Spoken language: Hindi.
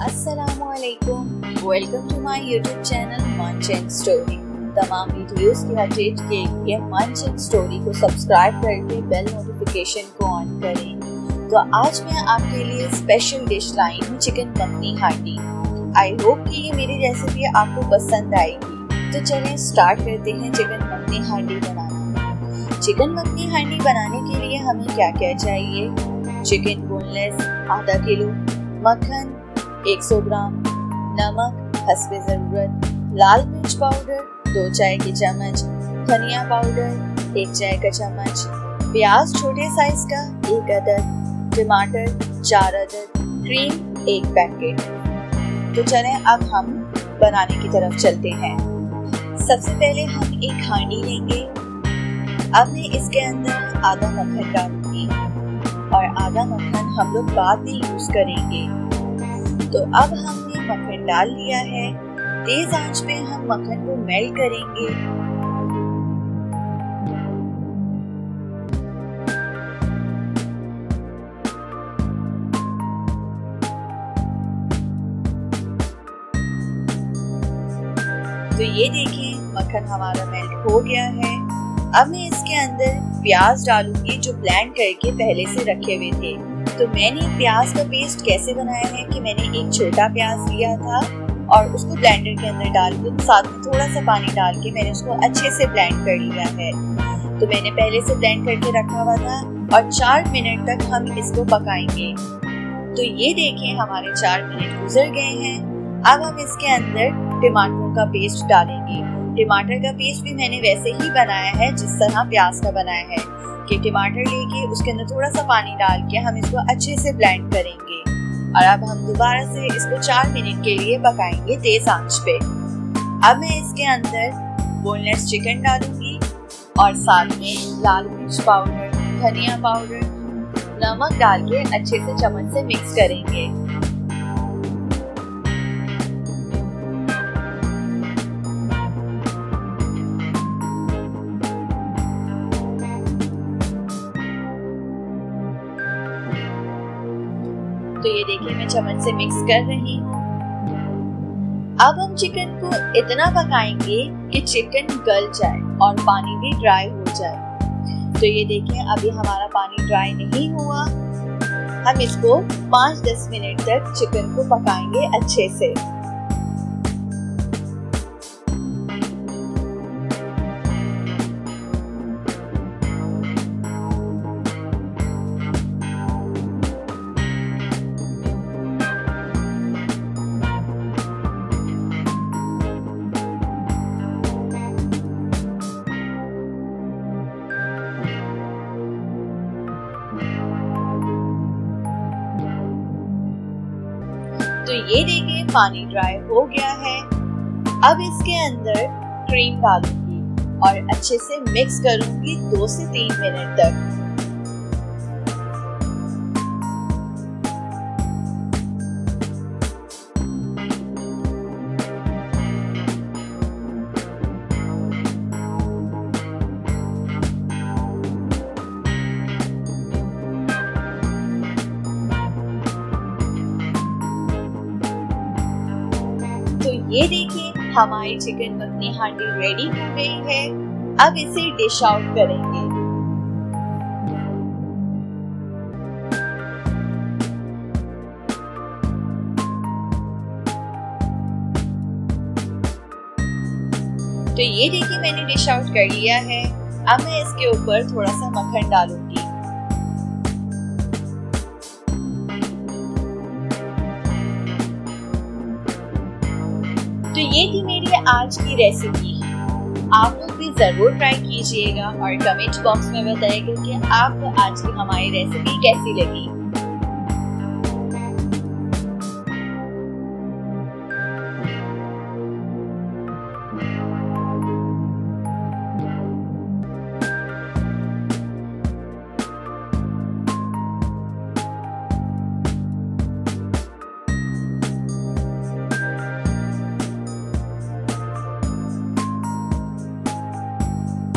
अस्सलामुअलैकुम, welcome to my YouTube channel Manch and story. तमाम वीडियोस की अपडेट के लिए मंच एंड स्टोरी को सब्सक्राइब करके बेल नोटिफिकेशन को ऑन करें। तो आज मैं आपके लिए स्पेशल डिश लाई हूँ चिकन मखनी हांडी। आई होप कि ये मेरी रेसिपी आपको पसंद आएगी। तो चलें स्टार्ट करते हैं चिकन मखनी हांडी बनाना। चिकन मखनी हांडी बनाने के लिए हमें क्या क्या चाहिए? चिकन बोनलेस आधा किलो, मक्खन 100 ग्राम, नमक हस्बे ज़रूरत, लाल मिर्च पाउडर 2 चाय के चम्मच, धनिया पाउडर 1 चाय का चम्मच, प्याज छोटे साइज का 1 अदद, टमाटर 4 अदद, क्रीम 1 पैकेट। तो चलें अब हम बनाने की तरफ चलते हैं। सबसे पहले हम एक हांडी लेंगे। अब मैं इसके अंदर आधा मक्खन डालूंगी और आधा मक्खन हम लोग बाद में यूज करेंगे। तो अब हमने मक्खन डाल लिया है। तेज आंच पे हम मक्खन को मेल्ट करेंगे। तो ये देखिए मक्खन हमारा मेल्ट हो गया है। अब मैं इसके अंदर प्याज डालूंगी जो ब्लेंड करके पहले से रखे हुए थे। तो मैंने प्याज का पेस्ट कैसे बनाया है कि मैंने एक छोटा प्याज लिया था और उसको ब्लेंडर के अंदर डाल के साथ में थोड़ा सा पानी डाल के मैंने उसको अच्छे से ब्लेंड कर लिया है। तो मैंने पहले से ब्लेंड करके रखा हुआ था और 4 मिनट तक हम इसको पकाएंगे। तो ये देखें हमारे 4 मिनट गुजर गए हैं। अब हम इसके अंदर टमाटरों का पेस्ट डालेंगे। टमाटर का पेस्ट भी मैंने वैसे ही बनाया है जिस तरह प्याज का बनाया है कि टमाटर लेके उसके अंदर थोड़ा सा पानी डाल के हम इसको अच्छे से ब्लेंड करेंगे और अब हम दोबारा से इसको 4 मिनट के लिए पकाएंगे तेज आंच पे। अब मैं इसके अंदर बोनलेस चिकन डालूंगी और साथ में लाल मिर्च पाउडर, धनिया पाउडर, नमक डाल के अच्छे से चम्मच से मिक्स करेंगे। तो ये देखिए मैं चम्मच से मिक्स कर रही हूँ। अब हम चिकन को इतना पकाएंगे कि चिकन गल जाए और पानी भी ड्राई हो जाए। तो ये देखिए अभी हमारा पानी ड्राई नहीं हुआ। हम इसको 5-10 मिनट तक चिकन को पकाएंगे अच्छे से। तो ये देखिए पानी ड्राई हो गया है। अब इसके अंदर क्रीम डालूंगी और अच्छे से मिक्स करूंगी 2 से 3 मिनट तक। तो ये देखिए हमारी चिकन मखनी हांडी रेडी हो गई है। अब इसे डिश आउट करेंगे। तो ये देखिए मैंने डिश आउट कर लिया है। अब मैं इसके ऊपर थोड़ा सा मक्खन डालूंगी। तो ये थी मेरी आज की रेसिपी। आप लोग भी जरूर ट्राई कीजिएगा और कमेंट बॉक्स में बताइएगा कि आपको आज की हमारी रेसिपी कैसी लगी।